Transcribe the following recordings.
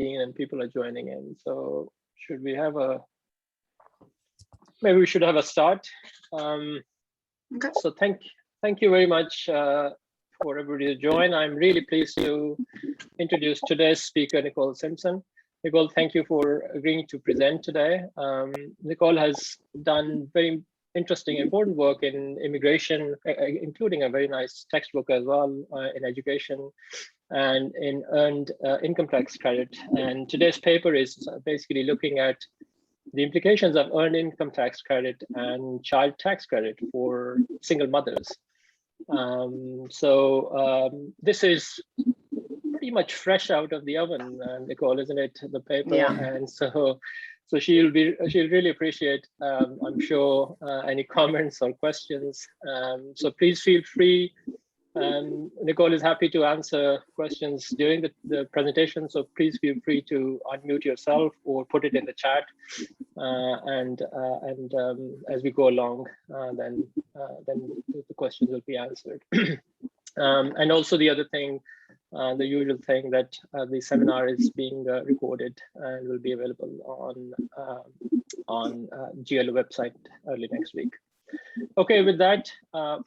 and people are joining in. So should we have maybe we should have a start. Okay. So thank you very much for everybody to join. I'm really pleased to introduce today's speaker, Nicole Simpson. Nicole, thank you for agreeing to present today. Nicole has done very interesting, important work in immigration, including a very nice textbook as well in education and in earned income tax credit. And today's paper is basically looking at the implications of earned income tax credit and child tax credit for single mothers. This is pretty much fresh out of the oven, Nicole, isn't it? The paper, yeah. And so she'll really appreciate, I'm sure, any comments or questions. So please feel free. Nicole is happy to answer questions during the presentation, so please feel free to unmute yourself or put it in the chat. As we go along, then the questions will be answered. And also the other thing, the usual thing, that the seminar is being recorded and will be available on GLO website early next week. Okay, with that,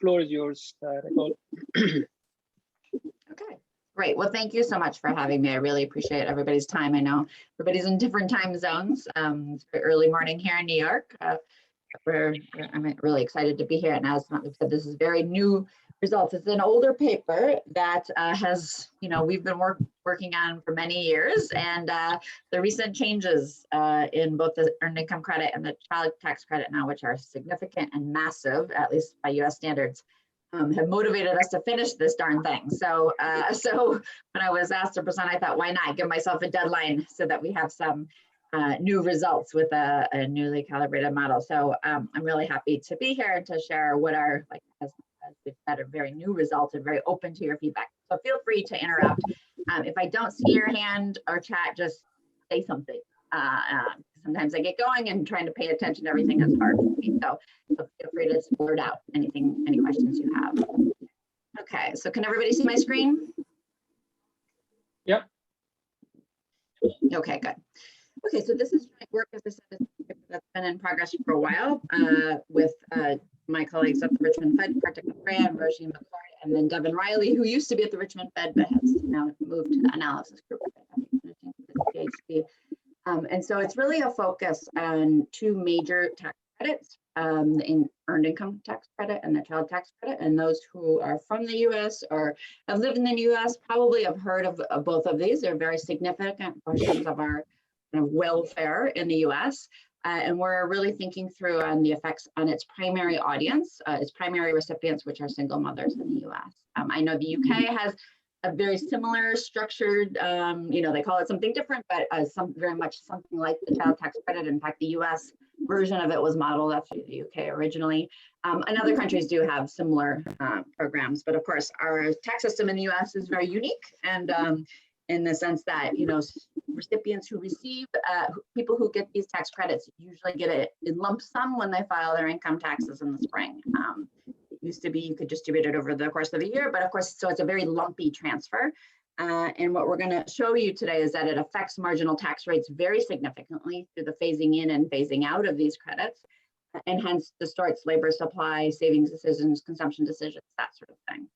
floor is yours, Nicole. Okay, great. Well, thank you so much for having me. I really appreciate everybody's time. I know everybody's in different time zones. It's very early morning here in New York. I'm really excited to be here. And as Matthew said, this is very new results. It's an older paper that has, we've been working on for many years, and the recent changes in both the earned income credit and the child tax credit now, which are significant and massive, at least by US standards, have motivated us to finish this darn thing. So when I was asked to present, I thought, why not give myself a deadline so that we have some new results with a newly calibrated model. So I'm really happy to be here and to share what are, as we've said, are very new results and very open to your feedback. So feel free to interrupt. If I don't see your hand or chat, just say something. Sometimes I get going and trying to pay attention to everything is hard for me. So feel free to blurt out any questions you have. Okay, so can everybody see my screen? Yep. Okay, good. Okay, so this is my work, as I said, that's been in progress for a while with my colleagues at the Richmond Fed, Kartik Freya and Roisin McCord, and then Devin Riley, who used to be at the Richmond Fed but has now moved to the analysis group at the EITC. And so it's really a focus on two major tax credits, in earned income tax credit and the child tax credit. And those who are from the US or have lived in the US probably have heard of both of these. They're very significant portions of our kind of welfare in the US. And we're really thinking through on the effects on its primary audience, its primary recipients, which are single mothers in the US. I know the UK has a very similar structured, they call it something different, but very much something like the child tax credit. In fact, the US version of it was modeled after the UK originally. And other countries do have similar programs, but of course, our tax system in the US is very unique. And in the sense that, recipients who receive, people who get these tax credits usually get it in lump sum when they file their income taxes in the spring. It used to be you could distribute it over the course of the year, but of course, so it's a very lumpy transfer. And what we're going to show you today is that it affects marginal tax rates very significantly through the phasing in and phasing out of these credits, and hence distorts labor supply, savings decisions, consumption decisions, that sort of thing.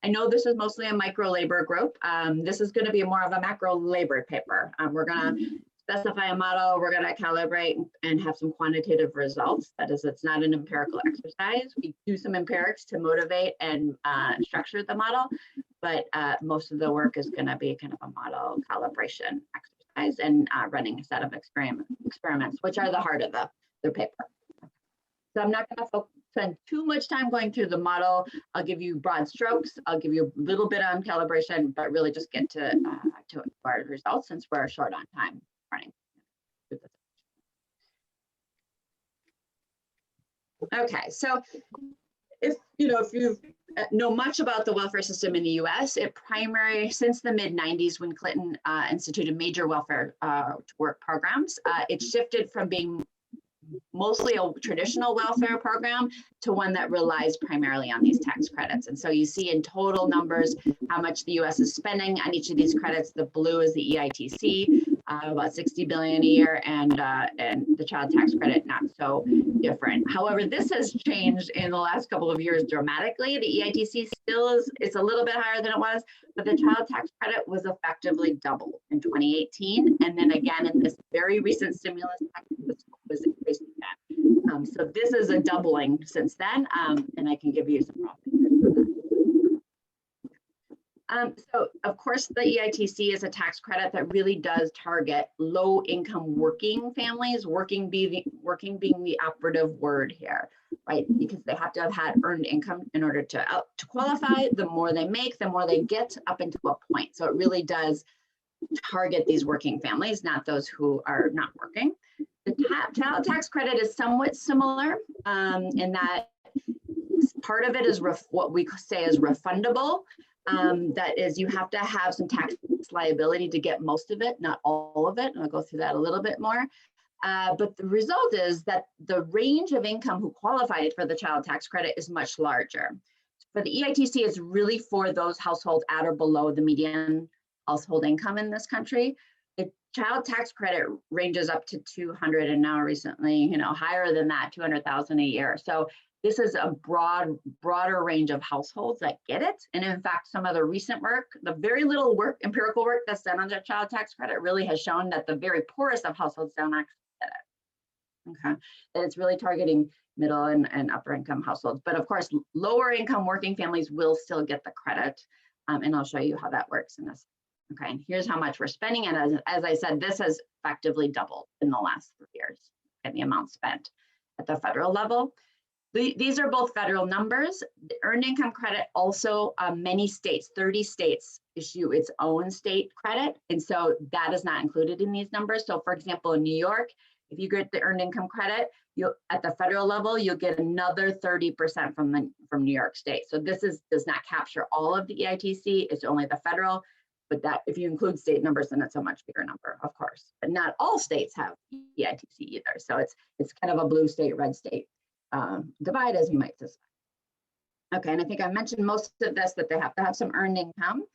I know this is mostly a micro labor group. This is going to be more of a macro labor paper. We're going to specify a model, we're going to calibrate and have some quantitative results. That is, it's not an empirical exercise. We do some empirics to motivate and structure the model, but most of the work is going to be kind of a model calibration exercise and running a set of experiments, which are the heart of the paper. So I'm not going to spend too much time going through the model. I'll give you broad strokes. I'll give you a little bit on calibration, but really just get to our results since we're short on time running. Okay, so if you know much about the welfare system in the US, since the mid-90s when Clinton instituted major welfare to work programs, it shifted from being mostly a traditional welfare program to one that relies primarily on these tax credits. And so you see in total numbers how much the US is spending on each of these credits. The blue is the EITC, about 60 billion a year, and the child tax credit not so different. However, this has changed in the last couple of years dramatically. The EITC still is, it's a little bit higher than it was, but the child tax credit was effectively doubled in 2018. And then again, in this very recent stimulus package was increased again. So this is a doubling since then, and I can give you some raw figures for that. So of course, the EITC is a tax credit that really does target low-income working families, working being the operative word here, right? Because they have to have had earned income in order to qualify. The more they make, the more they get up into a point. So it really does target these working families, not those who are not working. The child tax credit is somewhat similar in that part of it is what we say is refundable. That is, you have to have some tax liability to get most of it, not all of it. And I'll go through that a little bit more. But the result is that the range of income who qualified for the child tax credit is much larger. For the EITC, it's really for those households at or below the median household income in this country. The child tax credit ranges up to 200, and now recently, higher than that, 200,000 a year. So this is a broader range of households that get it. And in fact, some of the recent work, the very little empirical work that's done on the child tax credit really has shown that the very poorest of households don't actually get it. Okay, that it's really targeting middle and upper income households. But of course, lower income working families will still get the credit. And I'll show you how that works in this. Okay, and here's how much we're spending. And as I said, this has effectively doubled in the last 3 years and the amount spent at the federal level. These are both federal numbers. The earned income credit also, many states, 30 states issue its own state credit. And so that is not included in these numbers. So for example, in New York, if you get the earned income credit, at the federal level, you'll get another 30% from New York State. So this does not capture all of the EITC, it's only the federal. But that if you include state numbers, then it's a much bigger number, of course. But not all states have EITC either. So it's kind of a blue state, red state divide, as you might suspect. Okay, and I think I mentioned most of this, that they have to have some earned income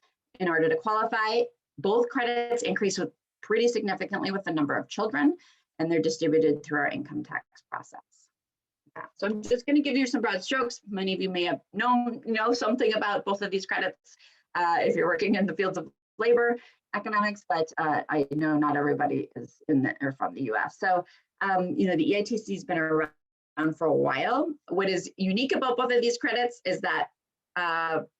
in order to qualify. Both credits increase pretty significantly with the number of children, and they're distributed through our income tax process. Okay, so I'm just going to give you some broad strokes. Many of you may have know something about both of these credits if you're working in the fields of labor economics, but I know not everybody is from the US. So, the EITC has been around for a while. What is unique about both of these credits is that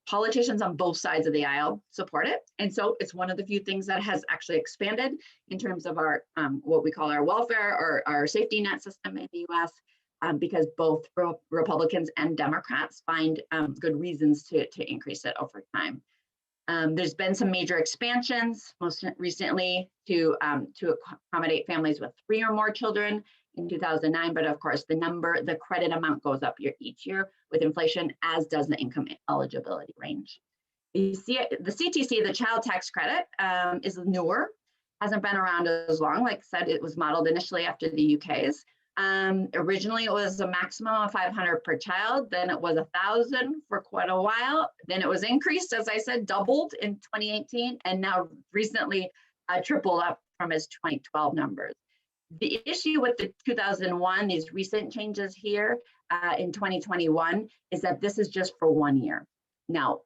politicians on both sides of the aisle support it. And so it's one of the few things that has actually expanded in terms of our, what we call our welfare or our safety net system in the US, because both Republicans and Democrats find good reasons to increase it over time. There's been some major expansions, most recently to accommodate families with 3 or more children in 2009. But of course, the credit amount goes up each year with inflation, as does the income eligibility range. The CTC, the child tax credit, is newer, hasn't been around as long. Like I said, it was modeled initially after the UK's. Originally, it was a maximum of 500 per child. Then it was 1,000 for quite a while. Then it was increased, as I said, doubled in 2018, and now recently tripled up from its 2012 numbers. The issue with the 2001, these recent changes here in 2021, is that this is just for 1 year. Now,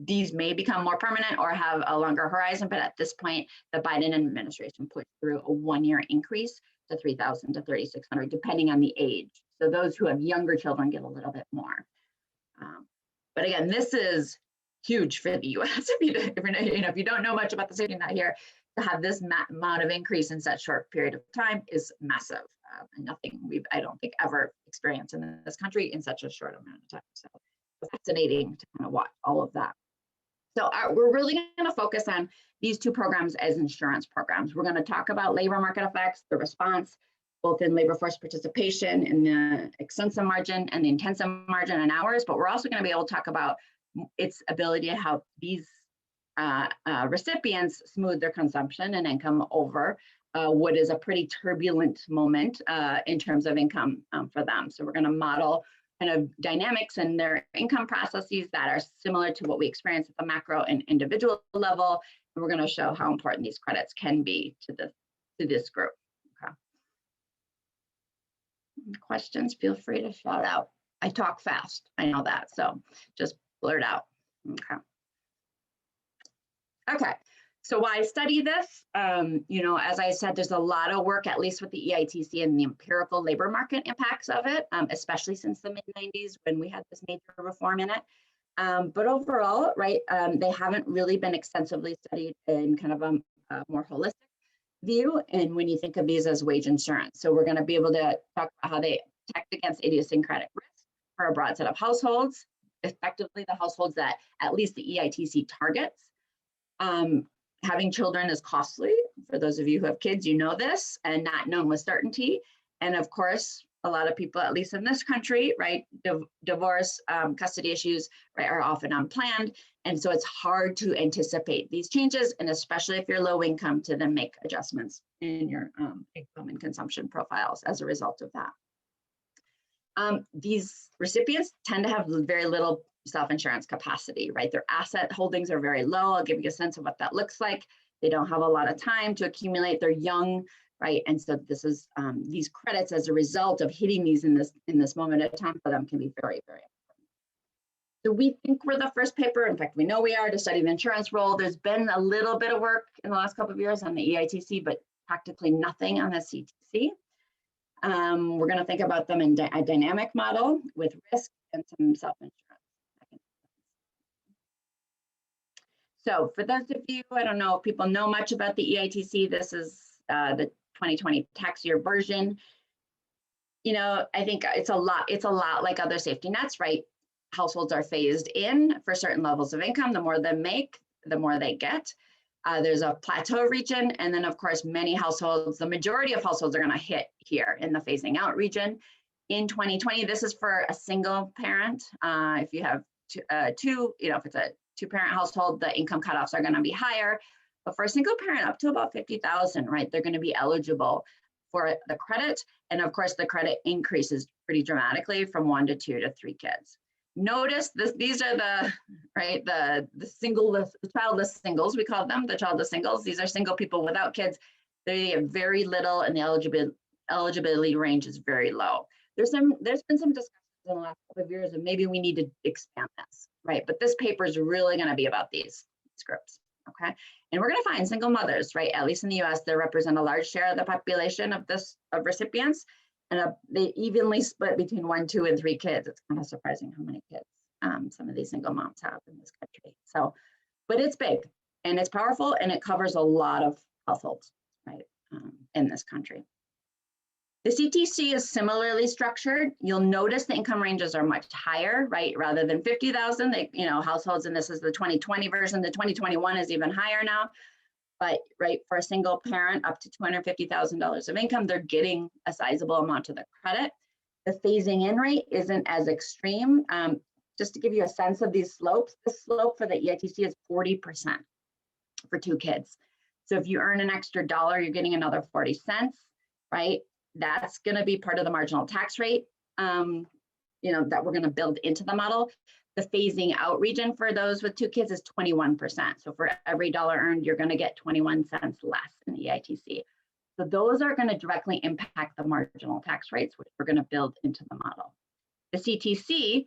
these may become more permanent or have a longer horizon, but at this point, the Biden administration put through a 1-year increase to 3,000 to 3,600, depending on the age. So those who have younger children get a little bit more. But again, this is huge for the U.S. If you don't know much about the safety net here, to have this amount of increase in such short period of time is massive, and nothing I don't think ever experienced in this country in such a short amount of time. So it's fascinating to kind of watch all of that. So we're really going to focus on these two programs as insurance programs. We're going to talk about labor market effects, the response, both in labor force participation in the extensive margin and the intensive margin and hours, but we're also going to be able to talk about its ability to help these recipients smooth their consumption and income over what is a pretty turbulent moment in terms of income for them. So we're going to model kind of dynamics in their income processes that are similar to what we experience at the macro and individual level. And we're going to show how important these credits can be to this group. Okay. Questions, feel free to shout out. I talk fast, I know that, so just blurt out. Okay. Okay, so why study this? You know, as I said, there's a lot of work, at least with the EITC and the empirical labor market impacts of it, especially since the mid-90s when we had this major reform in it. But overall, right, they haven't really been extensively studied in kind of a more holistic view. And when you think of these as wage insurance, so we're going to be able to talk about how they protect against idiosyncratic risk for a broad set of households, effectively the households that at least the EITC targets. Having children is costly. For those of you who have kids, you know this, and not known with certainty. And of course, a lot of people, at least in this country, right, divorce, custody issues, right, are often unplanned. And so it's hard to anticipate these changes, and especially if you're low income, to then make adjustments in your income and consumption profiles as a result of that. These recipients tend to have very little self-insurance capacity, right? Their asset holdings are very low. I'll give you a sense of what that looks like. They don't have a lot of time to accumulate. They're young, right? And so this is these credits as a result of hitting these in this moment of time for them can be very, very important. So we think we're the first paper, in fact, we know we are, to study the insurance role. There's been a little bit of work in the last couple of years on the EITC, but practically nothing on the CTC. We're going to think about them in a dynamic model with risk and some self-insurance. So for those of you, I don't know if people know much about the EITC, this is the 2020 tax year version. You know, I think it's a lot like other safety nets, right? Households are phased in for certain levels of income. The more they make, the more they get. There's a plateau region, and then of course many households, the majority of households are going to hit here in the phasing out region. In 2020, this is for a single parent. If you have two, you know, if it's a two-parent household, the income cutoffs are going to be higher. But for a single parent up to about 50,000, right, they're going to be eligible for the credit. And of course, the credit increases pretty dramatically from 1 to 2 to 3 kids. Notice this, these are the, right, the single-less, the childless singles, we call them, the childless singles. These are single people without kids. They have very little, and the eligibility range is very low. There's been some discussions in the last couple of years, and maybe we need to expand this, right? But this paper is really going to be about these groups, okay? And we're going to find single mothers, right? At least in the US, they represent a large share of the population of recipients, and they evenly split between 1, 2, and 3 kids. It's kind of surprising how many kids some of these single moms have in this country. So, but it's big and it's powerful, and it covers a lot of households, right, in this country. The CTC is similarly structured. You'll notice the income ranges are much higher, right? Rather than 50,000, you know, households, and this is the 2020 version. The 2021 is even higher now. But right, for a single parent up to $250,000 of income, they're getting a sizable amount of the credit. The phasing in rate isn't as extreme. Just to give you a sense of these slopes, the slope for the EITC is 40% for 2 kids. So if you earn an extra $1, you're getting another 40 cents, right? That's going to be part of the marginal tax rate, you know, that we're going to build into the model. The phasing out region for those with 2 kids is 21%. So for every $1 earned, you're going to get 21 cents less in the EITC. So those are going to directly impact the marginal tax rates, which we're going to build into the model. The CTC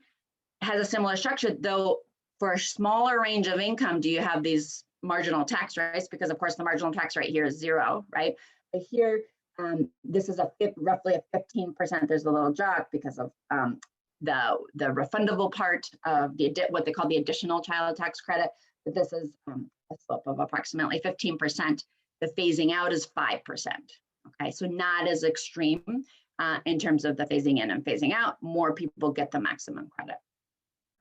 has a similar structure, though. For a smaller range of income, do you have these marginal tax rates? Because of course the marginal tax rate here is 0, right? But here, this is roughly a 15%. There's a little jog because of the refundable part of what they call the additional child tax credit. But this is a slope of approximately 15%. The phasing out is 5%. Okay, so not as extreme in terms of the phasing in and phasing out. More people get the maximum credit.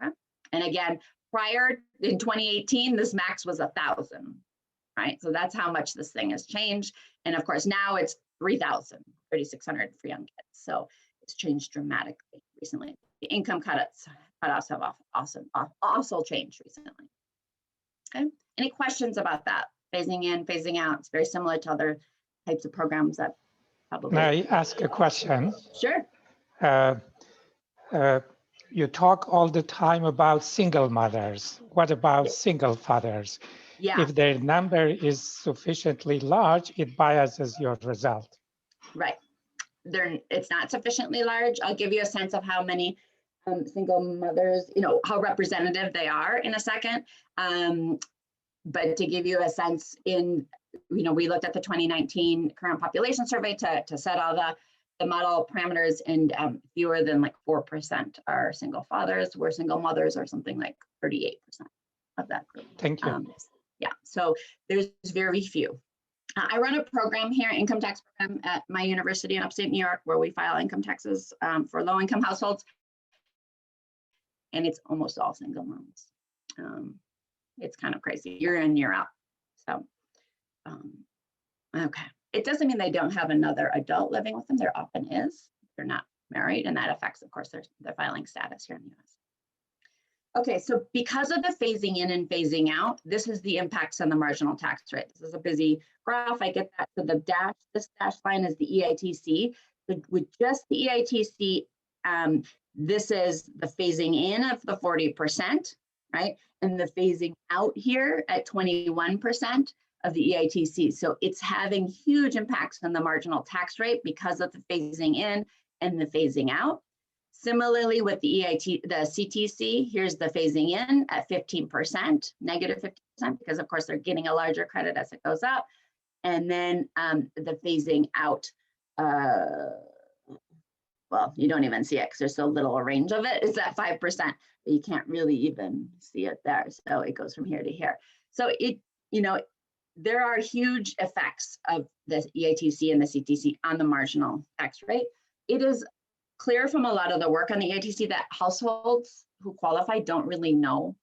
Okay? And again, prior in 2018, this max was 1,000. Right, so that's how much this thing has changed. And of course, now it's 3,600 for young kids. So it's changed dramatically recently. The income cutoffs have also changed recently. Okay. Any questions about that? Phasing in, phasing out. It's very similar to other types of programs that probably. May I ask a question? Sure. You talk all the time about single mothers. What about single fathers? Yeah. If their number is sufficiently large, it biases your result. Right. It's not sufficiently large. I'll give you a sense of how many single mothers, how representative they are in a second. But to give you a sense we looked at the 2019 current population survey to set all the model parameters, and fewer than like 4% are single fathers, where single mothers are something like 38% of that group. Thank you. Yeah, so there's very few. I run a program here, income tax program at my university in upstate New York, where we file income taxes for low-income households, and it's almost all single moms. It's kind of crazy, year in, year out. So, okay. It doesn't mean they don't have another adult living with them. There often is. They're not married, and that affects, of course, their filing status here in the US. Okay, so because of the phasing in and phasing out, this is the impacts on the marginal tax rate. This is a busy graph. I get that. So this dashed line is the EITC. With just the EITC, this is the phasing in of the 40%, right? And the phasing out here at 21% of the EITC. So it's having huge impacts on the marginal tax rate because of the phasing in and the phasing out. Similarly with the CTC, here's the phasing in at 15%, negative 15%, because of course they're getting a larger credit as it goes up. And then the phasing out, well, you don't even see it because there's so little range of it, is at 5%, but you can't really even see it there. So it goes from here to here. So there are huge effects of the EITC and the CTC on the marginal tax rate. It is clear from a lot of the work on the EITC that households who qualify don't really know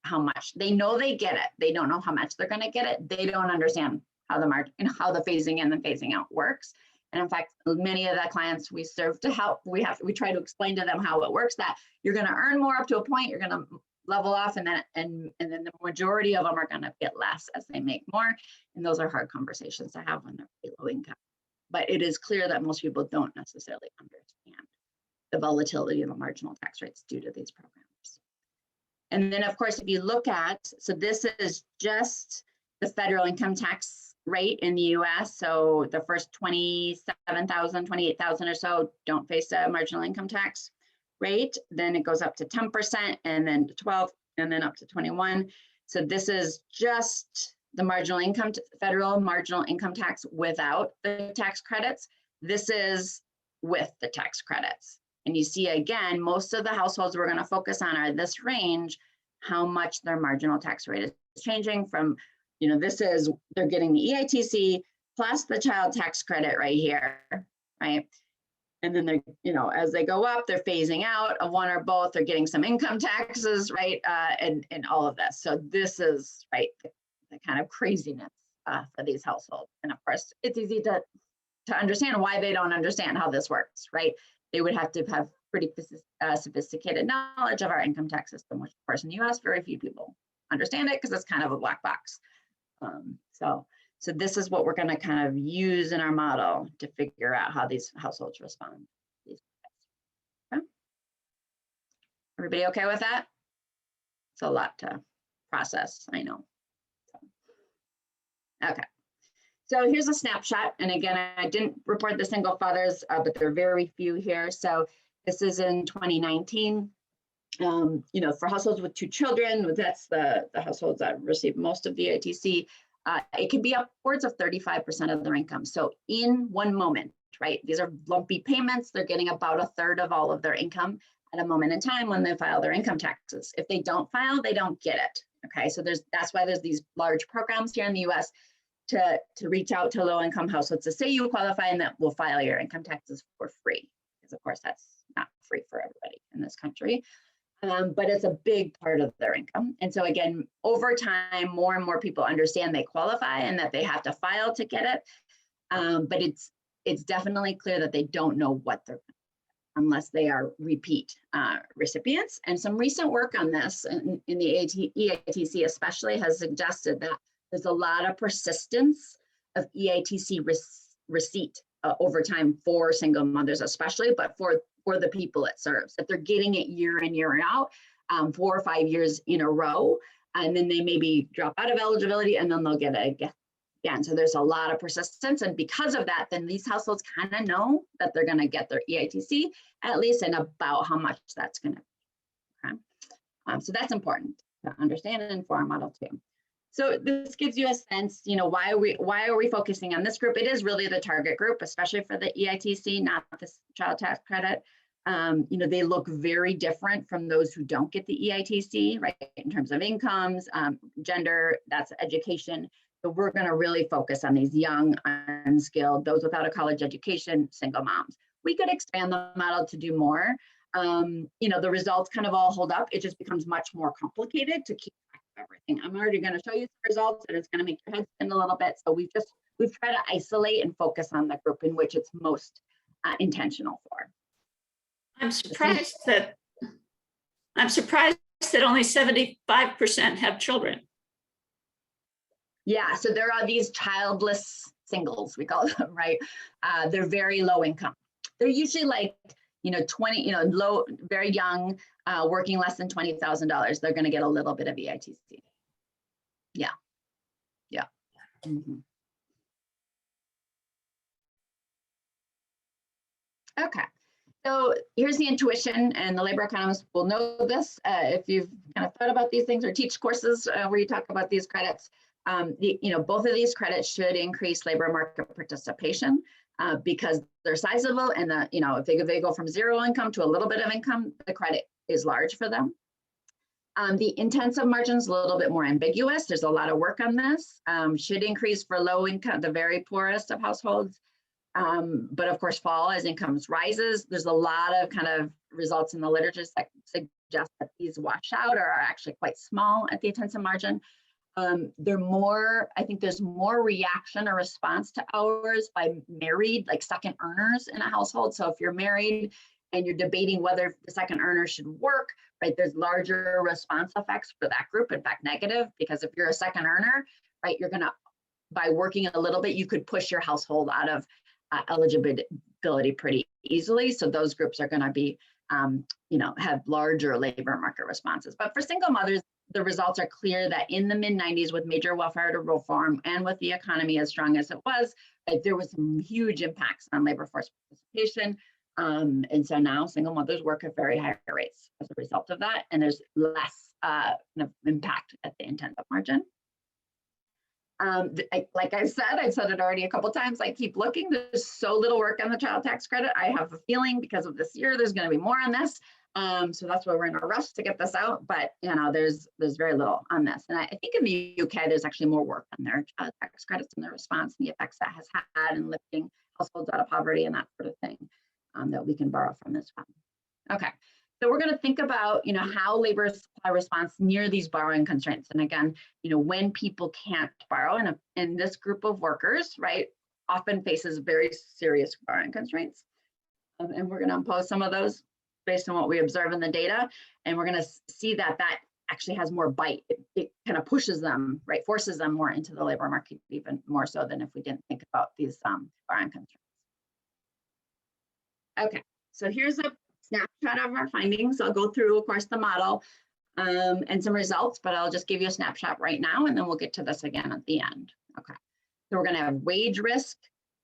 how much. They know they get it. They don't know how much they're going to get it. They don't understand how the phasing in and phasing out works. And in fact, many of the clients we serve to help, we try to explain to them how it works, that you're going to earn more up to a point, you're going to level off, and then the majority of them are going to get less as they make more. And those are hard conversations to have when they're low income. But it is clear that most people don't necessarily understand the volatility in the marginal tax rates due to these programs. And then of course, if you look at, so this is just the federal income tax rate in the US. So the first 27,000, 28,000 or so don't face a marginal income tax rate. Then it goes up to 10% and then to 12 and then up to 21. So this is just the federal marginal income tax without the tax credits. This is with the tax credits. And you see, again, most of the households we're going to focus on are this range, how much their marginal tax rate is changing from, they're getting the EITC plus the child tax credit right here, right? And then they're, as they go up, they're phasing out of one or both, they're getting some income taxes, right? And all of this. So this is, right, the kind of craziness for these households. And of course, it's easy to understand why they don't understand how this works, right? They would have to have pretty sophisticated knowledge of our income tax system, which of course in the US, very few people understand it because it's kind of a black box. So this is what we're going to kind of use in our model to figure out how these households respond. Okay. Everybody okay with that? It's a lot to process, I know. Okay. So here's a snapshot. And again, I didn't report the single fathers, but there are very few here. So this is in 2019. For households with 2 children, that's the households that receive most of the EITC. It can be upwards of 35% of their income. So in one moment, right? These are lumpy payments. They're getting about 1/3 of all of their income at a moment in time when they file their income taxes. If they don't file, they don't get it. Okay, so that's why there's these large programs here in the US to reach out to low-income households to say you qualify and that will file your income taxes for free. Because of course that's not free for everybody in this country. But it's a big part of their income. And so again, over time, more and more people understand they qualify and that they have to file to get it. But it's definitely clear that they don't know what they're, unless they are repeat recipients. And some recent work on this in the EITC especially has suggested that there's a lot of persistence of EITC receipt over time for single mothers especially, but for the people it serves, that they're getting it year in, year out, 4 or 5 years in a row, and then they maybe drop out of eligibility and then they'll get it again. So there's a lot of persistence, and because of that, then these households kind of know that they're going to get their EITC at least, and about how much that's going to be. Okay? So that's important to understand and for our model too. So this gives you a sense, why are we focusing on this group? It is really the target group, especially for the EITC, not the child tax credit. They look very different from those who don't get the EITC, right? In terms of incomes, gender, that's education. So we're going to really focus on these young, unskilled, those without a college education, single moms. We could expand the model to do more. The results kind of all hold up. It just becomes much more complicated to keep track of everything. I'm already going to show you the results, and it's going to make your head spin a little bit. So we've tried to isolate and focus on the group in which it's most intentional for. I'm surprised that only 75% have children. Yeah, so there are these childless singles, we call them, right? They're very low income. They're usually like, 20, low, very young, working less than $20,000. They're going to get a little bit of EITC. Yeah. Mm-hmm. Okay. So here's the intuition, and the labor economists will know this if you've kind of thought about these things or teach courses where you talk about these credits. Both of these credits should increase labor market participation because they're sizable, and if they go from zero income to a little bit of income, the credit is large for them. The intensive margin is a little bit more ambiguous. There's a lot of work on this. Should increase for low income, the very poorest of households. But of course, fall as incomes rises. There's a lot of kind of results in the literature that suggest that these wash out or are actually quite small at the intensive margin. I think there's more reaction or response to hours by married, like second earners in a household. So if you're married and you're debating whether the second earner should work, right, there's larger response effects for that group, in fact, negative, because if you're a second earner, right, by working a little bit, you could push your household out of eligibility pretty easily. So those groups are going to be, have larger labor market responses. But for single mothers, the results are clear that in the mid-90s, with major welfare reform and with the economy as strong as it was, right, there was some huge impacts on labor force participation. And so now single mothers work at very high rates as a result of that, and there's less impact at the intensive margin. Like I've said it already a couple times, I keep looking. There's so little work on the child tax credit. I have a feeling because of this year, there's going to be more on this. So that's why we're in a rush to get this out. But there's very little on this. And I think in the UK, there's actually more work on their child tax credits and their response and the effects that has had in lifting households out of poverty and that sort of thing that we can borrow from this fund. Okay. So we're going to think about, how labor supply response near these borrowing constraints. And again, when people can't borrow, and this group of workers, right, often faces very serious borrowing constraints. And we're going to impose some of those based on what we observe in the data. And we're going to see that actually has more bite. It kind of pushes them, right, forces them more into the labor market, even more so than if we didn't think about these borrowing constraints. Okay, so here's a snapshot of our findings. I'll go through, of course, the model and some results, but I'll just give you a snapshot right now, and then we'll get to this again at the end. Okay, so we're going to have wage risk.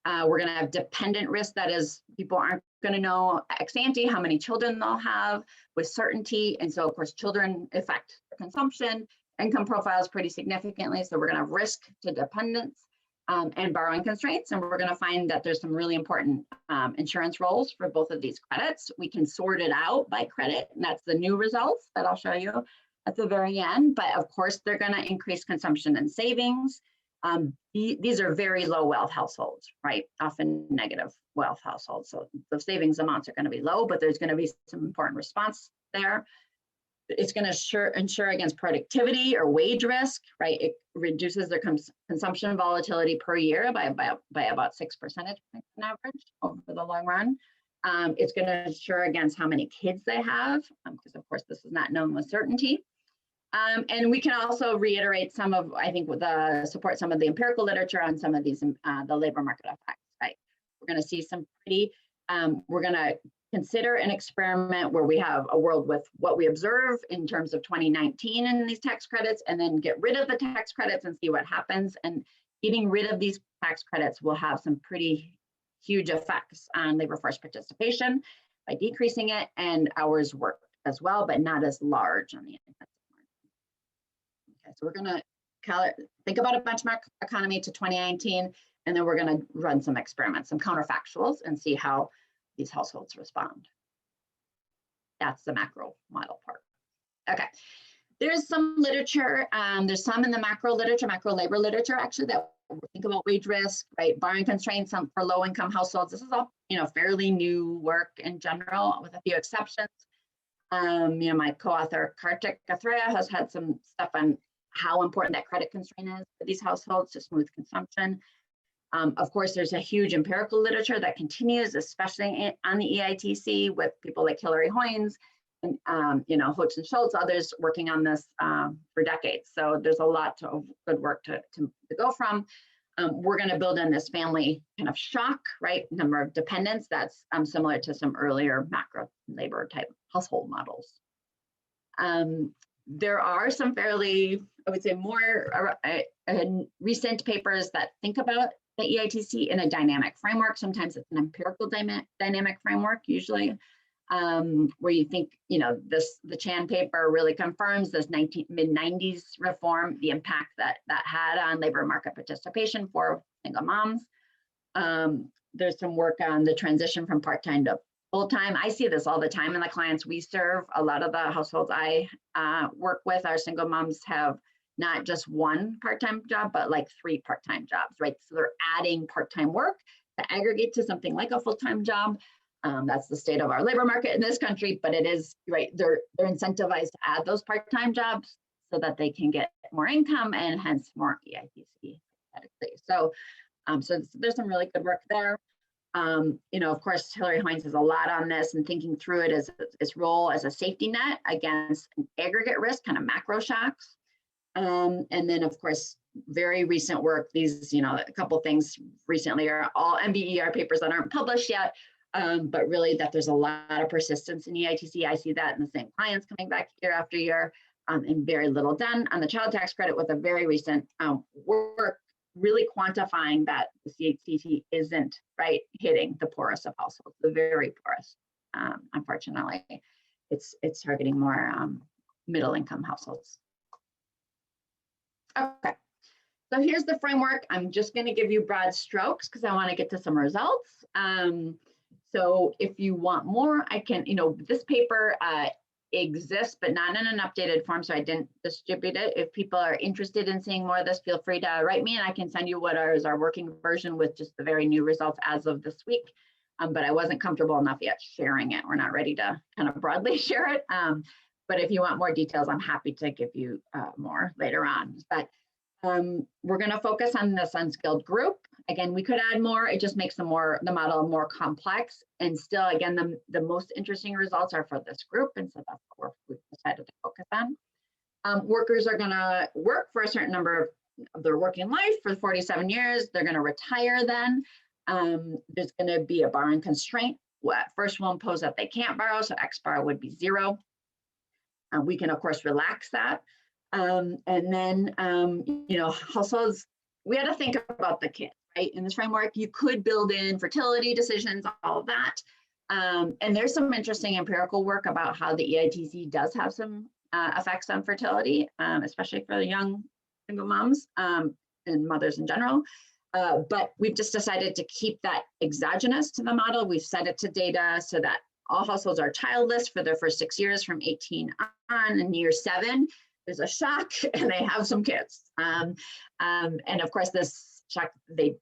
We're going to have dependent risk. That is, people aren't going to know ex ante how many children they'll have with certainty. And so, of course, children affect consumption, income profiles pretty significantly. So we're going to have risk to dependence and borrowing constraints. And we're going to find that there's some really important insurance roles for both of these credits. We can sort it out by credit, and that's the new results that I'll show you at the very end. But of course, they're going to increase consumption and savings. These are very low wealth households, right? Often negative wealth households. So the savings amounts are going to be low, but there's going to be some important response there. It's going to ensure against productivity or wage risk, right? It reduces their consumption volatility per year by about 6 percentage points on average over the long run. It's going to insure against how many kids they have, because of course this is not known with certainty. And we can also reiterate some of, I think, support some of the empirical literature on some of these, the labor market effects, right? We're going to see some pretty, we're going to consider an experiment where we have a world with what we observe in terms of 2019 in these tax credits, and then get rid of the tax credits and see what happens. And getting rid of these tax credits will have some pretty huge effects on labor force participation by decreasing it, and hours worked as well, but not as large on the intensive margin. Okay, so we're going to think about a benchmark economy to 2019, and then we're going to run some experiments, some counterfactuals, and see how these households respond. That's the macro model part. Okay, there's some literature, there's some in the macro literature, macro labor literature actually, that think about wage risk, right? Borrowing constraints for low-income households. This is all, fairly new work in general, with a few exceptions. My co-author Kartik Kathreya has had some stuff on how important that credit constraint is for these households to smooth consumption. Of course, there's a huge empirical literature that continues, especially on the EITC, with people like Hilary Hoynes and Hoch and Schultz, others working on this for decades. So there's a lot of good work to go from. We're going to build in this family kind of shock, right? Number of dependents that's similar to some earlier macro labor type household models. There are some fairly, I would say, more recent papers that think about the EITC in a dynamic framework. Sometimes it's an empirical dynamic framework, usually, where you think, the Chan paper really confirms this mid-90s reform, the impact that had on labor market participation for single moms. There's some work on the transition from part-time to full-time. I see this all the time in the clients we serve. A lot of the households I work with, our single moms have not just one part-time job, but like 3 part-time jobs, right? So they're adding part-time work to aggregate to something like a full-time job. That's the state of our labor market in this country, but it is, right, they're incentivized to add those part-time jobs so that they can get more income and hence more EITC. So, there's some really good work there. Of course, Hilary Hoynes has a lot on this and thinking through it as its role as a safety net against an aggregate risk, kind of macro shocks. And then, of course, very recent work, these, a couple things recently are all MBER papers that aren't published yet, but really that there's a lot of persistence in EITC. I see that in the same clients coming back year after year, and very little done on the child tax credit, with a very recent work really quantifying that the CHTT isn't, right, hitting the poorest of households, the very poorest. Unfortunately, it's targeting more middle income households. Okay, so here's the framework. I'm just going to give you broad strokes because I want to get to some results. So if you want more, I can, this paper exists, but not in an updated form, so I didn't distribute it. If people are interested in seeing more of this, feel free to write me and I can send you what is our working version with just the very new results as of this week. But I wasn't comfortable enough yet sharing it. We're not ready to kind of broadly share it. But if you want more details, I'm happy to give you more later on. But we're going to focus on this unskilled group. Again, we could add more. It just makes the model more complex. And still, again, the most interesting results are for this group. And so that's what we've decided to focus on. Workers are going to work for a certain number of their working life for 47 years. They're going to retire then. There's going to be a borrowing constraint. First, we'll impose that they can't borrow, so X bar would be 0. We can, of course, relax that. And then, households, we had to think about the kids, right? In this framework, you could build in fertility decisions, all of that. And there's some interesting empirical work about how the EITC does have some effects on fertility, especially for the young single moms and mothers in general. But we've just decided to keep that exogenous to the model. We've set it to data so that all households are childless for their first 6 years from 18 on. In year 7, there's a shock and they have some kids. And of course, this shock, they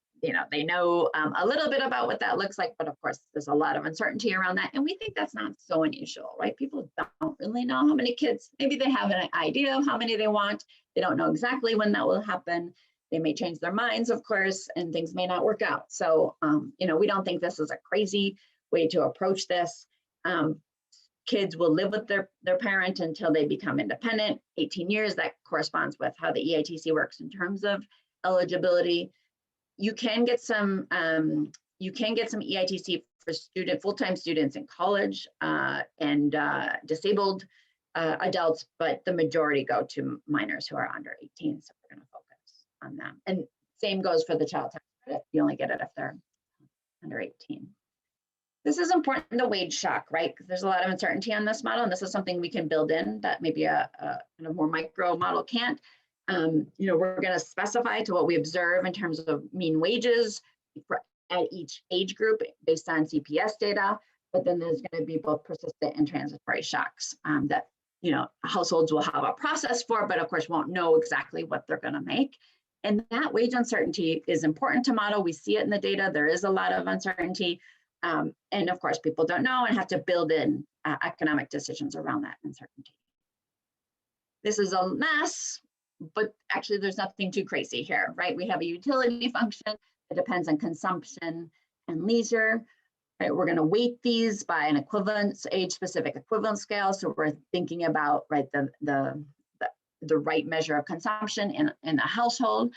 know a little bit about what that looks like, but of course, there's a lot of uncertainty around that. And we think that's not so unusual, right? People don't really know how many kids, maybe they have an idea of how many they want. They don't know exactly when that will happen. They may change their minds, of course, and things may not work out. So, we don't think this is a crazy way to approach this. Kids will live with their parent until they become independent, 18 years. That corresponds with how the EITC works in terms of eligibility. You can get some EITC for full-time students in college and disabled adults, but the majority go to minors who are under 18. So we're going to focus on them. And same goes for the child tax credit. You only get it if they're under 18. This is important, the wage shock, right? Because there's a lot of uncertainty on this model, and this is something we can build in that maybe a kind of more micro model can't. We're going to specify to what we observe in terms of mean wages at each age group based on CPS data, but then there's going to be both persistent and transitory shocks that households will have a process for, but of course won't know exactly what they're going to make. And that wage uncertainty is important to model. We see it in the data. There is a lot of uncertainty. And of course, people don't know and have to build in economic decisions around that uncertainty. This is a mess, but actually there's nothing too crazy here, right? We have a utility function that depends on consumption and leisure. Right? We're going to weight these by an equivalence, age-specific equivalence scale. So we're thinking about the right measure of consumption in a household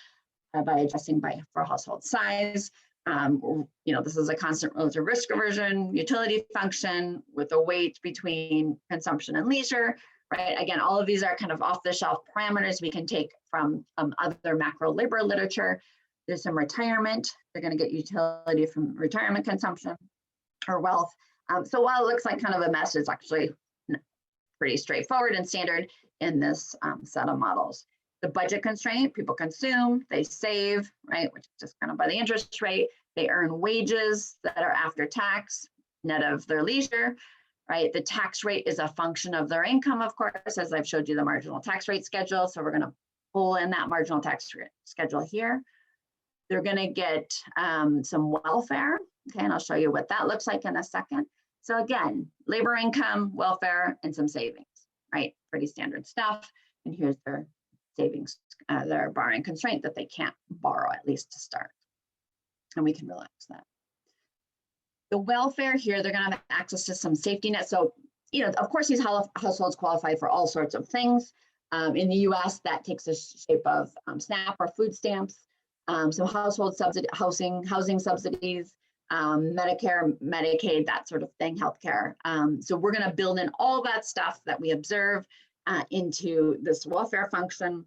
by adjusting for household size. This is a constant relative risk aversion utility function with a weight between consumption and leisure, right? Again, all of these are kind of off-the-shelf parameters we can take from other macro labor literature. There's some retirement. They're going to get utility from retirement consumption or wealth. So while it looks like kind of a mess, it's actually pretty straightforward and standard in this set of models. The budget constraint, people consume, they save, right, which is just kind of by the interest rate. They earn wages that are after tax, net of their leisure, right? The tax rate is a function of their income, of course, as I've showed you the marginal tax rate schedule. So we're going to pull in that marginal tax rate schedule here. They're going to get some welfare, okay, and I'll show you what that looks like in a second. So again, labor income, welfare, and some savings, right? Pretty standard stuff. And here's their savings, their borrowing constraint that they can't borrow, at least to start. And we can relax that. The welfare here, they're going to have access to some safety net. So, of course, these households qualify for all sorts of things. In the US, that takes the shape of SNAP or food stamps, some household subsidy, housing subsidies, Medicare, Medicaid, that sort of thing, healthcare. So we're going to build in all that stuff that we observe into this welfare function,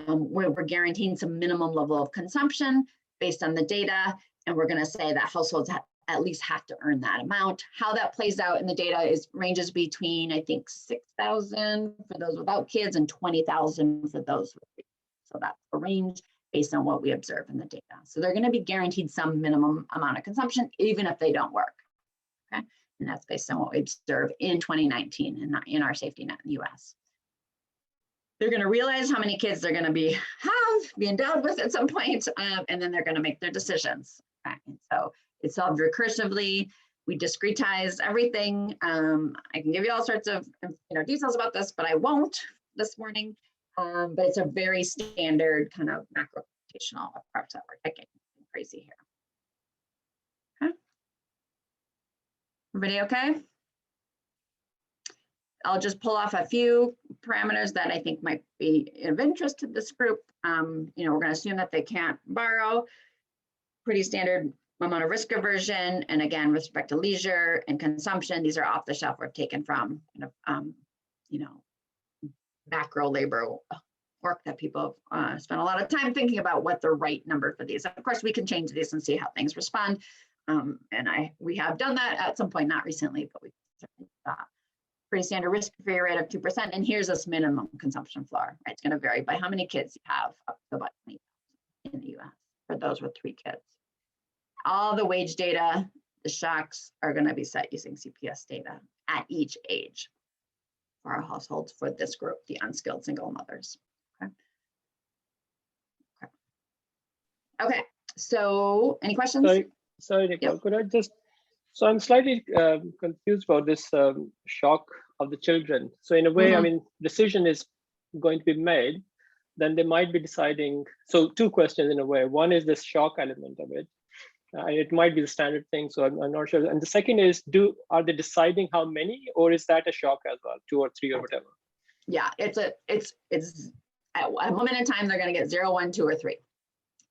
where we're guaranteeing some minimum level of consumption based on the data, and we're going to say that households at least have to earn that amount. How that plays out in the data ranges between, I think, 6,000 for those without kids and 20,000 for those with kids. So that's a range based on what we observe in the data. So they're going to be guaranteed some minimum amount of consumption, even if they don't work. Okay, and that's based on what we observe in 2019 in our safety net in the US. They're going to realize how many kids they're going to be endowed with at some point, and then they're going to make their decisions. Okay? And so it's solved recursively. We discretize everything. I can give you all sorts of details about this, but I won't this morning. But it's a very standard kind of macro computational approach that we're taking. Crazy here. Okay. Everybody okay? I'll just pull off a few parameters that I think might be of interest to this group. We're going to assume that they can't borrow. Pretty standard amount of risk aversion. And again, with respect to leisure and consumption, these are off the shelf. We're taken from macro labor work that people spend a lot of time thinking about what the right number for these. Of course, we can change these and see how things respond. We have done that at some point, not recently, but we certainly pretty standard risk-free rate of 2%. And here's this minimum consumption floor. Right? It's going to vary by how many kids you have, up to about 20 in the US for those with 3 kids. All the wage data, the shocks are going to be set using CPS data at each age for our households for this group, the unskilled single mothers. Okay. So any questions? Sorry, Nicole, Yep. could I just, so I'm slightly confused about this shock of the children. So in a way, I mean, decision is going to be made, then they might be deciding, so 2 questions in a way. One is this shock element of it. It might be the standard thing, so I'm not sure. And the second is, are they deciding how many, or is that a shock as well, 2 or 3 or whatever? Yeah, it's at a moment in time, they're going to get 0, 1, 2, or 3,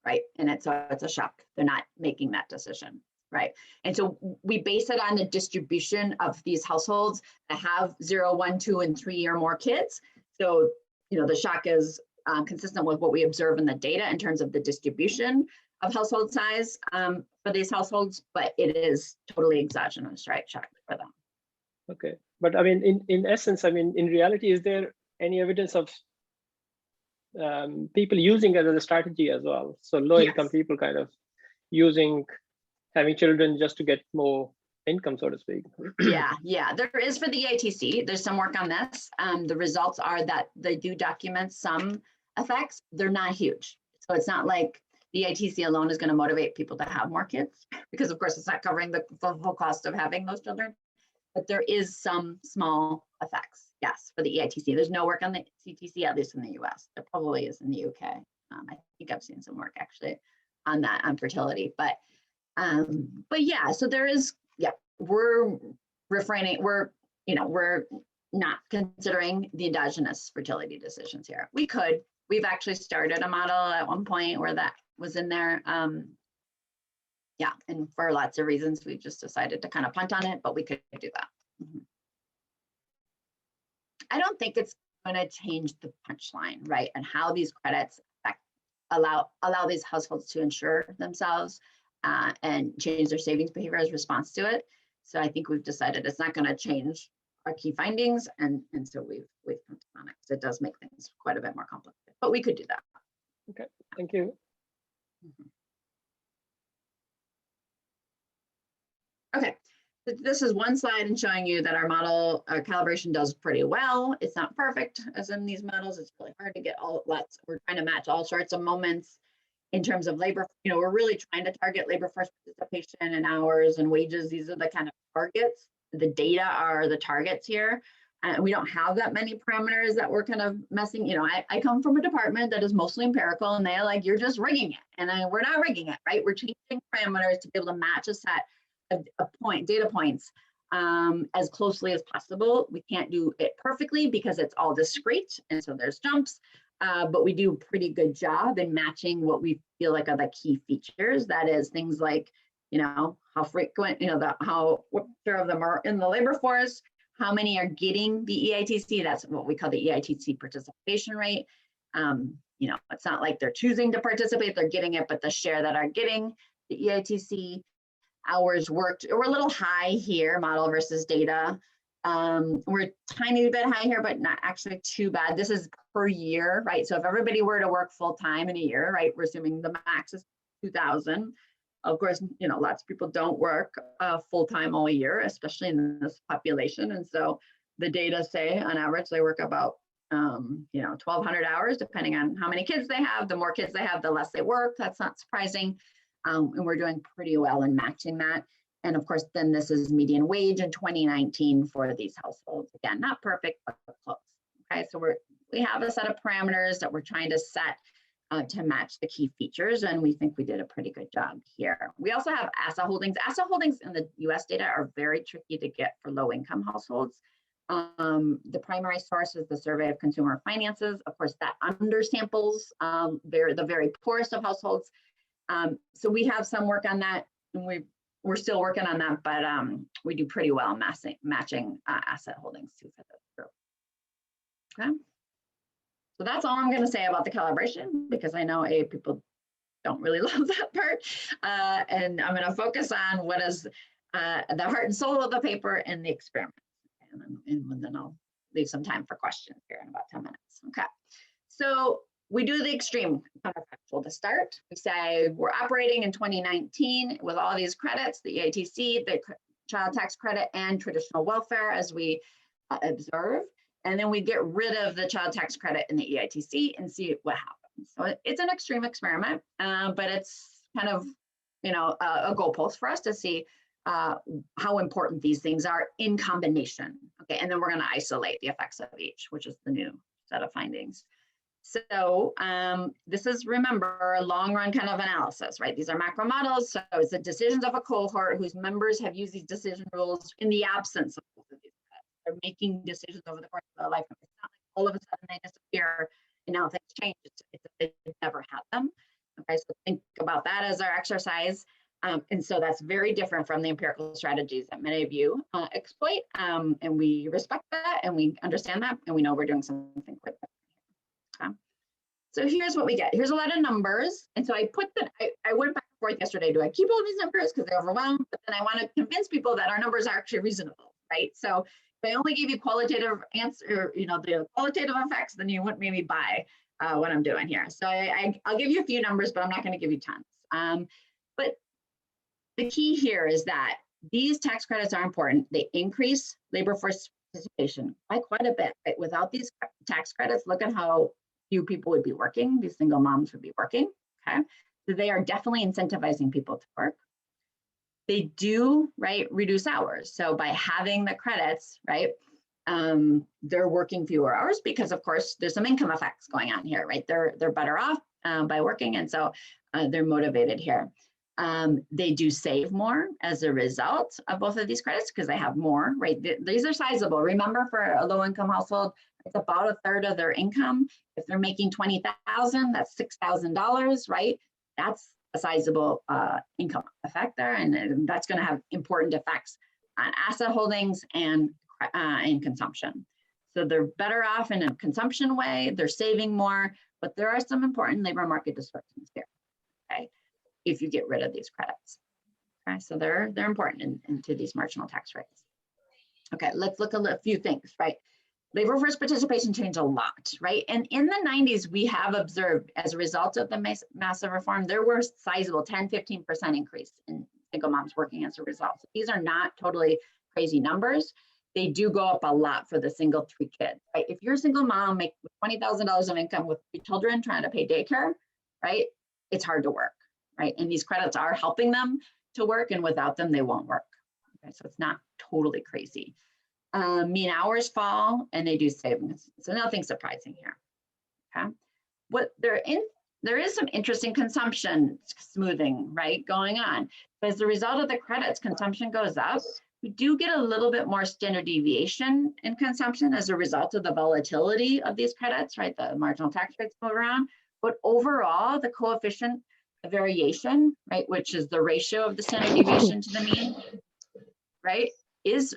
right? And it's a shock. They're not making that decision, right? And so we base it on the distribution of these households that have 0, 1, 2, and 3 or more kids. So, the shock is consistent with what we observe in the data in terms of the distribution of household size for these households, but it is totally exogenous, right, shock for them. Okay, but I mean, in essence, I mean, in reality, is there any evidence of people using it as a strategy as well? So low-income people kind of having children just to get more income, so to speak. Yeah, there is for the EITC. There's some work on this. The results are that they do document some effects. They're not huge. So it's not like the EITC alone is going to motivate people to have more kids, because of course it's not covering the full cost of having those children. But there is some small effects, yes, for the EITC. There's no work on the CTC, at least in the US. There probably is in the UK. I think I've seen some work actually on that, on fertility. But yeah, so there is, we're refraining, we're not considering the endogenous fertility decisions here. We've actually started a model at one point where that was in there. Yeah, and for lots of reasons, we've just decided to kind of punt on it, but we could do that. I don't think it's going to change the punchline, right? And how these credits allow these households to insure themselves and change their savings behavior as response to it. So I think we've decided it's not going to change our key findings, and so we've punted on it, because it does make things quite a bit more complicated. But we could do that. Okay, thank you. Okay, this is one slide and showing you that our model, our calibration does pretty well. It's not perfect as in these models. It's really hard to get we're trying to match all sorts of moments in terms of labor. We're really trying to target labor force participation and hours and wages. These are the kind of targets. The data are the targets here. And we don't have that many parameters that we're kind of messing. I come from a department that is mostly empirical, and they're like, you're just rigging it. And we're not rigging it, right? We're changing parameters to be able to match a set of data points as closely as possible. We can't do it perfectly because it's all discrete, and so there's jumps, but we do a pretty good job in matching what we feel like are the key features. That is things like, how frequent, what share of them are in the labor force, how many are getting the EITC. That's what we call the EITC participation rate. It's not like they're choosing to participate, they're getting it, but the share that are getting the EITC. Hours worked, we're a little high here, model versus data. We're a tiny bit high here, but not actually too bad. This is per year, right? So if everybody were to work full time in a year, right, we're assuming the max is 2,000. Of course, lots of people don't work full time all year, especially in this population. And so the data say on average, they work about 1,200 hours, depending on how many kids they have. The more kids they have, the less they work. That's not surprising. And we're doing pretty well in matching that. And of course, then this is median wage in 2019 for these households. Again, not perfect, but close. Okay, so we have a set of parameters that we're trying to set to match the key features, and we think we did a pretty good job here. We also have asset holdings. Asset holdings in the US data are very tricky to get for low-income households. The primary source is the Survey of Consumer Finances. Of course, that undersamples the very poorest of households. So we have some work on that, and we're still working on that, but we do pretty well matching asset holdings too for this group. Okay, so that's all I'm going to say about the calibration, because I know people don't really love that part, and I'm going to focus on what is the heart and soul of the paper and the experiment, and then I'll leave some time for questions here in about 10 minutes. Okay, so we do the extreme counterfactual to start. We say we're operating in 2019 with all these credits, the EITC, the child tax credit, and traditional welfare as we observe. And then we get rid of the child tax credit and the EITC and see what happens. So it's an extreme experiment, but it's kind of, a goalpost for us to see how important these things are in combination. Okay, and then we're going to isolate the effects of each, which is the new set of findings. So this is, remember, a long run kind of analysis, right? These are macro models. So it's the decisions of a cohort whose members have used these decision rules in the absence of both of these. They're making decisions over the course of their life. It's not like all of a sudden they disappear and now things change. It's they never had them. Okay, so think about that as our exercise. And so that's very different from the empirical strategies that many of you exploit. And we respect that and we understand that and we know we're doing something quite different. Okay. So here's what we get. Here's a lot of numbers. And so I put that, I went back and forth yesterday. Do I keep all these numbers because they're overwhelmed? But then I want to convince people that our numbers are actually reasonable, right? So if I only give you qualitative answer, the qualitative effects, then you wouldn't maybe buy what I'm doing here. So I'll give you a few numbers, but I'm not going to give you tons. But the key here is that these tax credits are important. They increase labor force participation by quite a bit. Right? Without these tax credits, look at how few people would be working. These single moms would be working. Okay, so they are definitely incentivizing people to work. They do, right, reduce hours. So by having the credits, right, they're working fewer hours because, of course, there's some income effects going on here, right? They're better off by working, and so they're motivated here. They do save more as a result of both of these credits because they have more, right? These are sizable. Remember, for a low-income household, it's about a third of their income. If they're making $20,000, that's $6,000, right? That's a sizable income effect there, and that's going to have important effects on asset holdings and consumption. So they're better off in a consumption way. They're saving more, but there are some important labor market distortions here. Okay, if you get rid of these credits. Okay, so they're important into these marginal tax rates. Okay, let's look at a few things, right? Labor force participation changed a lot, right? And in the 90s, we have observed, as a result of the massive reform, there were sizable 10, 15% increase in single moms working as a result. So these are not totally crazy numbers. They do go up a lot for the single 3 kids, right? If you're a single mom, make $20,000 of income with 3 children trying to pay daycare, right? It's hard to work, right? And these credits are helping them to work, and without them, they won't work. Okay, so it's not totally crazy. Mean hours fall, and they do savings. So nothing surprising here. Okay, there is some interesting consumption smoothing, right, going on. But as a result of the credits, consumption goes up. We do get a little bit more standard deviation in consumption as a result of the volatility of these credits, right? The marginal tax rates move around. But overall, the coefficient of variation, right, which is the ratio of the standard deviation to the mean, right, is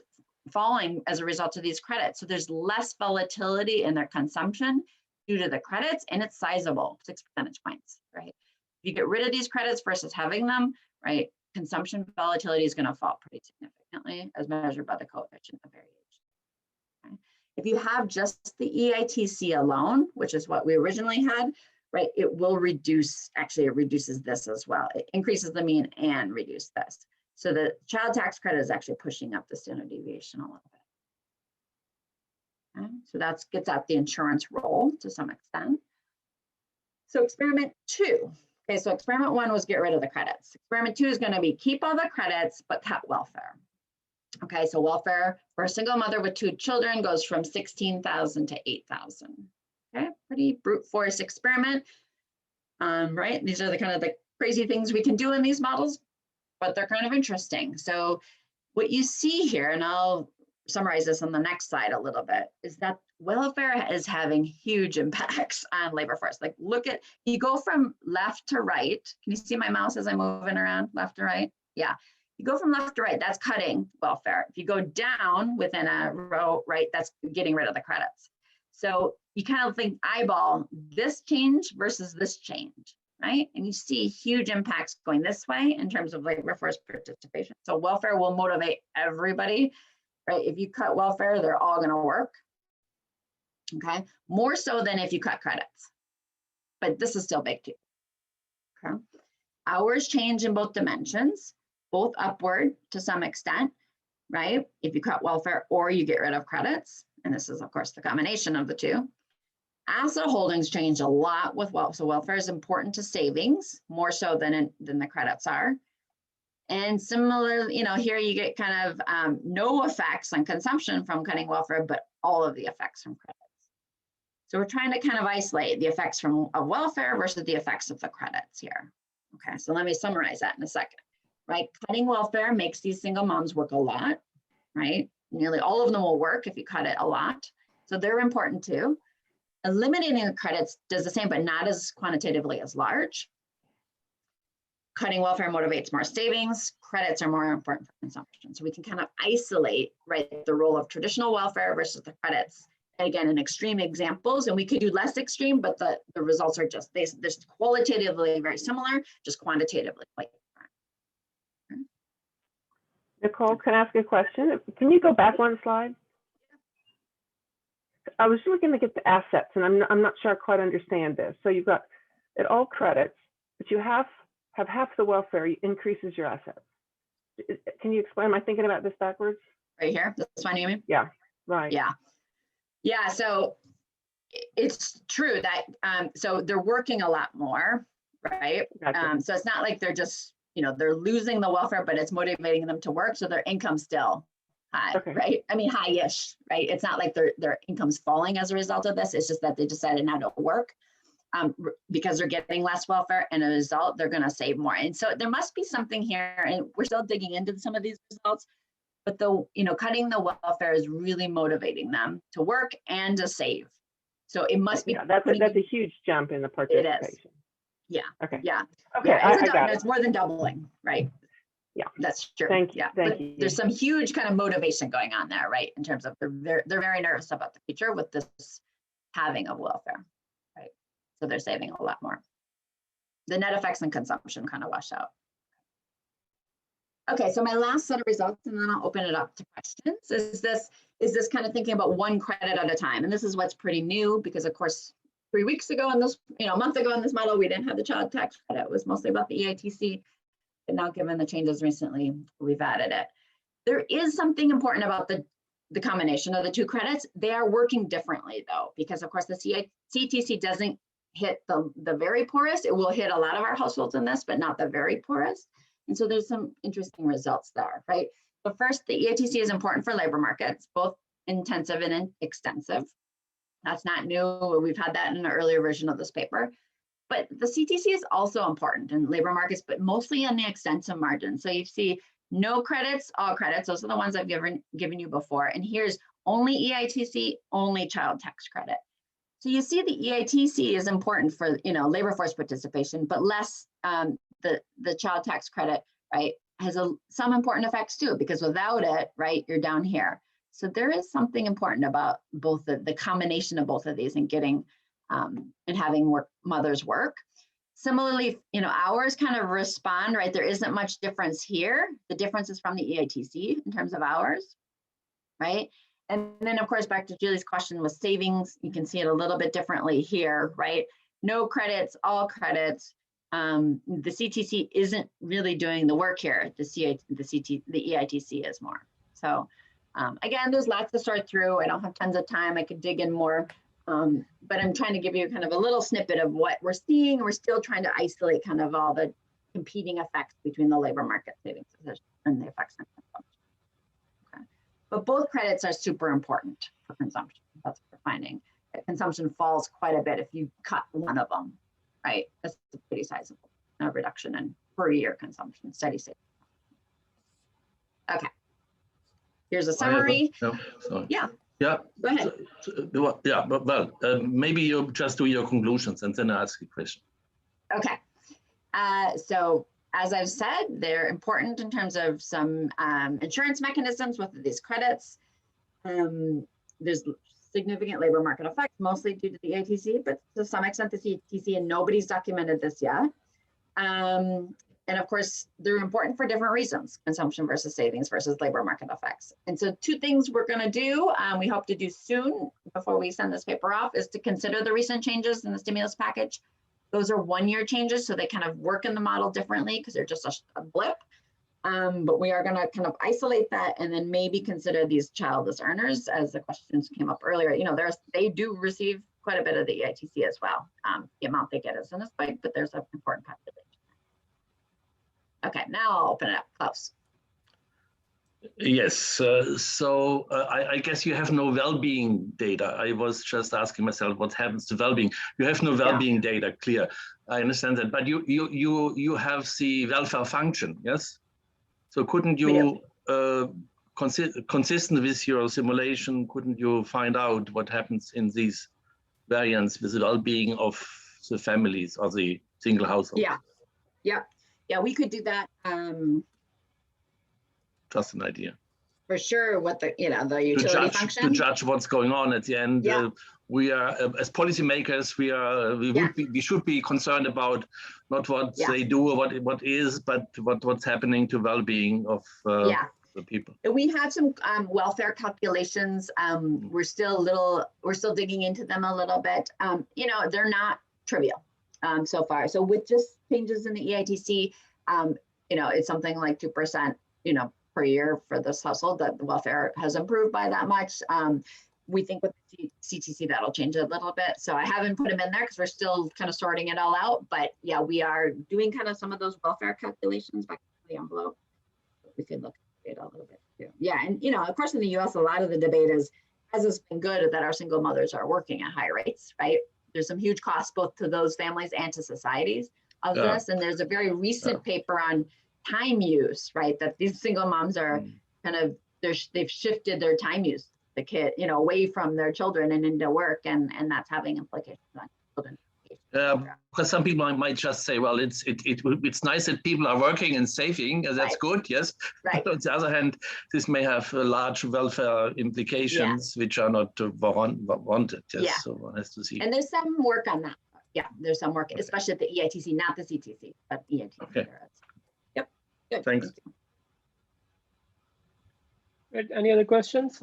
falling as a result of these credits. So there's less volatility in their consumption due to the credits, and it's sizable, 6 percentage points, right? If you get rid of these credits versus having them, right, consumption volatility is going to fall pretty significantly as measured by the coefficient of variation. Okay? If you have just the EITC alone, which is what we originally had, right, it will reduce, actually it reduces this as well. It increases the mean and reduce this. So the child tax credit is actually pushing up the standard deviation a little bit. Okay? So that gets at the insurance role to some extent. So experiment 2. Okay, so experiment 1 was get rid of the credits. Experiment 2 is going to be keep all the credits, but cut welfare. Okay, so welfare for a single mother with 2 children goes from $16,000 to $8,000. Okay, pretty brute force experiment. Right, these are the kind of the crazy things we can do in these models, but they're kind of interesting. So what you see here, and I'll summarize this on the next slide a little bit, is that welfare is having huge impacts on labor force. Like look at, you go from left to right. Can you see my mouse as I'm moving around left to right? Yeah, you go from left to right, that's cutting welfare. If you go down within a row, right, that's getting rid of the credits. So you kind of think eyeball this change versus this change, right? And you see huge impacts going this way in terms of labor force participation. So welfare will motivate everybody, right? If you cut welfare, they're all going to work. Okay, more so than if you cut credits, but this is still big too. Okay, hours change in both dimensions, both upward to some extent, right? If you cut welfare or you get rid of credits, and this is of course the combination of the two. Asset holdings change a lot with wealth, so welfare is important to savings more so than the credits are. And similarly, here you get kind of no effects on consumption from cutting welfare, but all of the effects from credits. So we're trying to kind of isolate the effects of welfare versus the effects of the credits here. Okay, so let me summarize that in a second, right? Cutting welfare makes these single moms work a lot, right? Nearly all of them will work if you cut it a lot. So they're important too. Eliminating the credits does the same, but not as quantitatively as large. Cutting welfare motivates more savings. Credits are more important for consumption. So we can kind of isolate, right, the role of traditional welfare versus the credits. Again, in extreme examples, and we could do less extreme, but the results are just, they're qualitatively very similar, just quantitatively quite different. Nicole, can I ask a question? Can you go back one slide? I was looking to get the assets, and I'm not sure I quite understand this. So you've got it all credits, but you have half the welfare increases your assets. Can you explain? Am I thinking about this backwards? Right here, this one, you mean? Yeah, right. Yeah, so it's true that, so they're working a lot more, right? Gotcha. So it's not like they're just, they're losing the welfare, but it's motivating them to work. So their income's still high, Okay. right? I mean, high-ish, right? It's not like their income's falling as a result of this. It's just that they decided not to work because they're getting less welfare, and as a result, they're gonna save more. And so there must be something here, and we're still digging into some of these results, but cutting the welfare is really motivating them to work and to save. So it must be. Yeah, that's a huge jump in the participation. It is. Yeah. Okay. Yeah. Okay. Yeah, I got it. it's more than doubling, right? Yeah. That's true. Thank you. Yeah. Thank but you. There's some huge kind of motivation going on there, right? In terms of they're very nervous about the future with this halving of welfare, right? So they're saving a lot more. The net effects on consumption kind of wash out. Okay, so my last set of results, and then I'll open it up to questions, is this kind of thinking about one credit at a time. And this is what's pretty new because, of course, 3 weeks ago in this, a month ago in this model, we didn't have the child tax credit. It was mostly about the EITC. And now, given the changes recently, we've added it. There is something important about the combination of the two credits. They are working differently, though, because, of course, the CTC doesn't hit the very poorest. It will hit a lot of our households in this, but not the very poorest. And so there's some interesting results there, right? So first, the EITC is important for labor markets, both intensive and extensive. That's not new. We've had that in an earlier version of this paper. But the CTC is also important in labor markets, but mostly in the extensive margin. So you see no credits, all credits. Those are the ones I've given you before. And here's only EITC, only child tax credit. So you see the EITC is important for labor force participation, but less the child tax credit, right, has some important effects too, because without it, right, you're down here. So there is something important about both the combination of both of these and getting and having mothers work. Similarly, hours kind of respond, right? There isn't much difference here. The difference is from the EITC in terms of hours, right? And then, of course, back to Julie's question with savings, you can see it a little bit differently here, right? No credits, all credits. The CTC isn't really doing the work here. The EITC is more. So again, there's lots to sort through. I don't have tons of time. I could dig in more, but I'm trying to give you kind of a little snippet of what we're seeing. We're still trying to isolate kind of all the competing effects between the labor market savings and the effects on consumption. Okay. But both credits are super important for consumption. That's what we're finding. That consumption falls quite a bit if you cut one of them. Right, that's a pretty sizable reduction in per year consumption, steady state. Okay, here's a summary. Yeah. Yeah. Go ahead. Yeah, but maybe you just do your conclusions and then I ask a question. Okay. So as I've said, they're important in terms of some insurance mechanisms with these credits. There's significant labor market effects, mostly due to the EITC, but to some extent the CTC, and nobody's documented this yet. And of course, they're important for different reasons, consumption versus savings versus labor market effects. And so 2 things we're gonna do, we hope to do soon before we send this paper off, is to consider the recent changes in the stimulus package. Those are 1-year changes, so they kind of work in the model differently because they're just a blip. But we are going to kind of isolate that and then maybe consider these childless earners, as the questions came up earlier. They do receive quite a bit of the EITC as well. The amount they get isn't as big, but there's an important population. Okay, now I'll open it up. Klaus. Yes, I guess you have no well-being data. I was just asking myself what happens to well-being. You have no well-being data, clear. I understand that, but you have the welfare function, yes? So couldn't you, consistent with your simulation, couldn't you find out what happens in these variants with the well-being of the families or the single household? Yeah, we could do that. Just an idea. For sure, what the utility function. To judge what's going on at the end. We are, as policymakers, we should be concerned about not what they do or what is, but what's happening to well-being of the people. We have some welfare calculations. We're still digging into them a little bit. They're not trivial so far. So with just changes in the EITC, it's something like 2%, per year for this household, that the welfare has improved by that much. We think with the CTC that'll change a little bit. So I haven't put them in there because we're still kind of sorting it all out. But yeah, we are doing kind of some of those welfare calculations back in the envelope. We could look at it a little bit too. Yeah, and of course in the US, a lot of the debate is, has it's been good that our single mothers are working at high rates, right? There's some huge costs both to those families and to societies of this. And there's a very recent paper on time use, right? That these single moms are kind of, they've shifted their time use, the kid, away from their children and into work, and that's having implications on children. Because some people might just say, well, it's nice that people are working and saving, that's good, yes. Right. But on the other hand, this may have large welfare implications which are not wanted. Yes, so one has to see. And there's some work on that. Yeah, there's some work, especially at the EITC, not the CTC, but EITC. Okay. Yep. Good. Thanks. Right. Any other questions?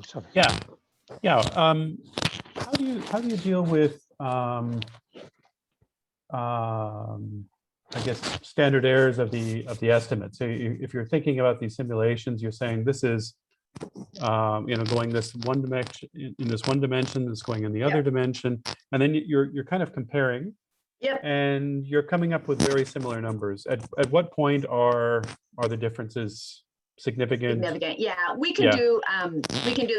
Sorry. Yeah. How do you deal with I guess standard errors of the estimate? So if you're thinking about these simulations, you're saying this is going this one dimension in this one dimension, this going in the other dimension, and then you're kind of comparing. Yep. And you're coming up with very similar numbers. At what point are the differences significant? Yeah, we can do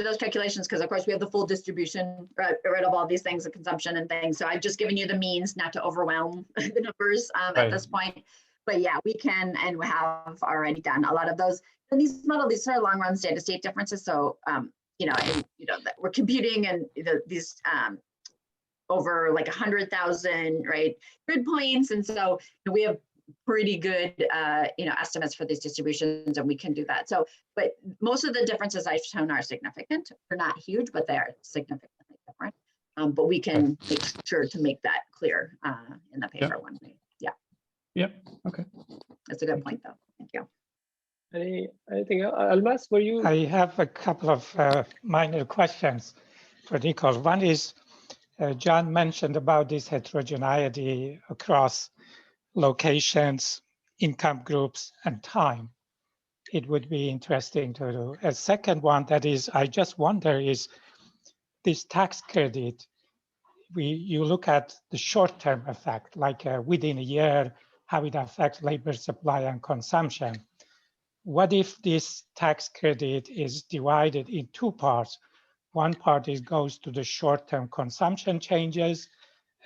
those calculations because of course we have the full distribution right of all these things, the consumption and things. So I've just given you the means not to overwhelm the numbers at this point. But yeah, we can, and we have already done a lot of those. And these are long run state to state differences. So we're computing and these over like 100,000 grid points, and so we have pretty good estimates for these distributions, and we can do that. So, but most of the differences I've shown are significant. They're not huge, but they are significantly different. But we can make sure to make that clear in the paper one day. Yeah. Yep. Okay. That's a good point, though. Thank you. Anything else? Almas, were you? I have a couple of minor questions for Nicole. One is, John mentioned about this heterogeneity across locations, income groups, and time. It would be interesting to do. A second one that is, I just wonder, is this tax credit. You look at the short-term effect, like within a year, how it affects labor supply and consumption. What if this tax credit is divided in two parts? One part goes to the short-term consumption changes,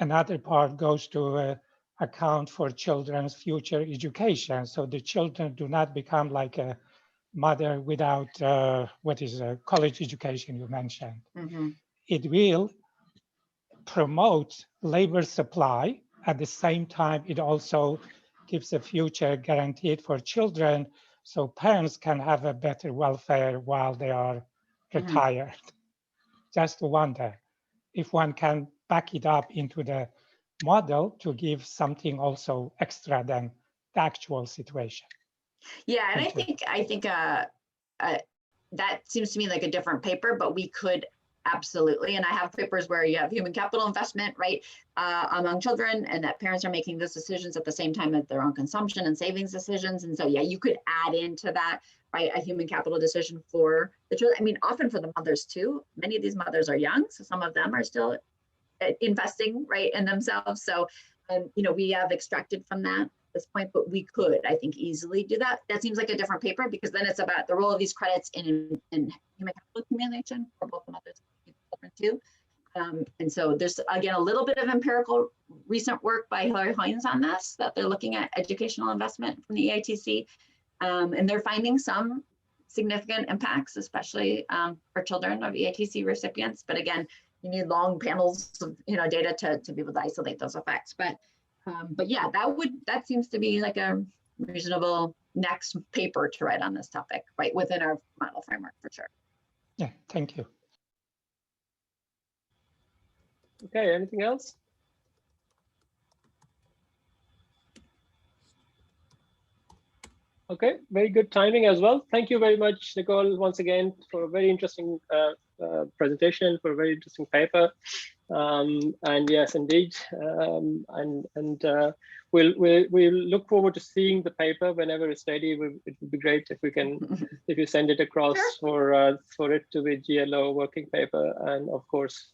another part goes to account for children's future education. So the children do not become like a mother without college education you mentioned. Mm-hmm. It will promote labor supply. At the same time, it also gives a future guaranteed for children so parents can have a better welfare while they are retired. Just wonder if one can back it up into the model to give something also extra than the actual situation. Yeah, and I think that seems to me like a different paper, but we could absolutely, and I have papers where you have human capital investment, among children, and that parents are making those decisions at the same time as their own consumption and savings decisions. And so, yeah, you could add into that, a human capital decision for the children. I mean, often for the mothers too. Many of these mothers are young, so some of them are still investing in themselves. So We have extracted from that at this point, but we could, I think, easily do that. That seems like a different paper because then it's about the role of these credits in human capital accumulation for both the mothers and children too. And so there's, again, a little bit of empirical recent work by Hilary Hoynes on this, that they're looking at educational investment from the EITC, and they're finding some significant impacts, especially for children of EITC recipients. But again, you need long panels of data to be able to isolate those effects. But yeah, that seems to be like a reasonable next paper to write on this topic, right within our model framework for sure. Yeah, thank you. Okay, anything else? Okay, very good timing as well. Thank you very much, Nicole, once again, for a very interesting presentation, for a very interesting paper. And yes, indeed. We'll look forward to seeing the paper whenever it's ready. It would be great if we can, if you send it across for it to be GLO working paper, and of course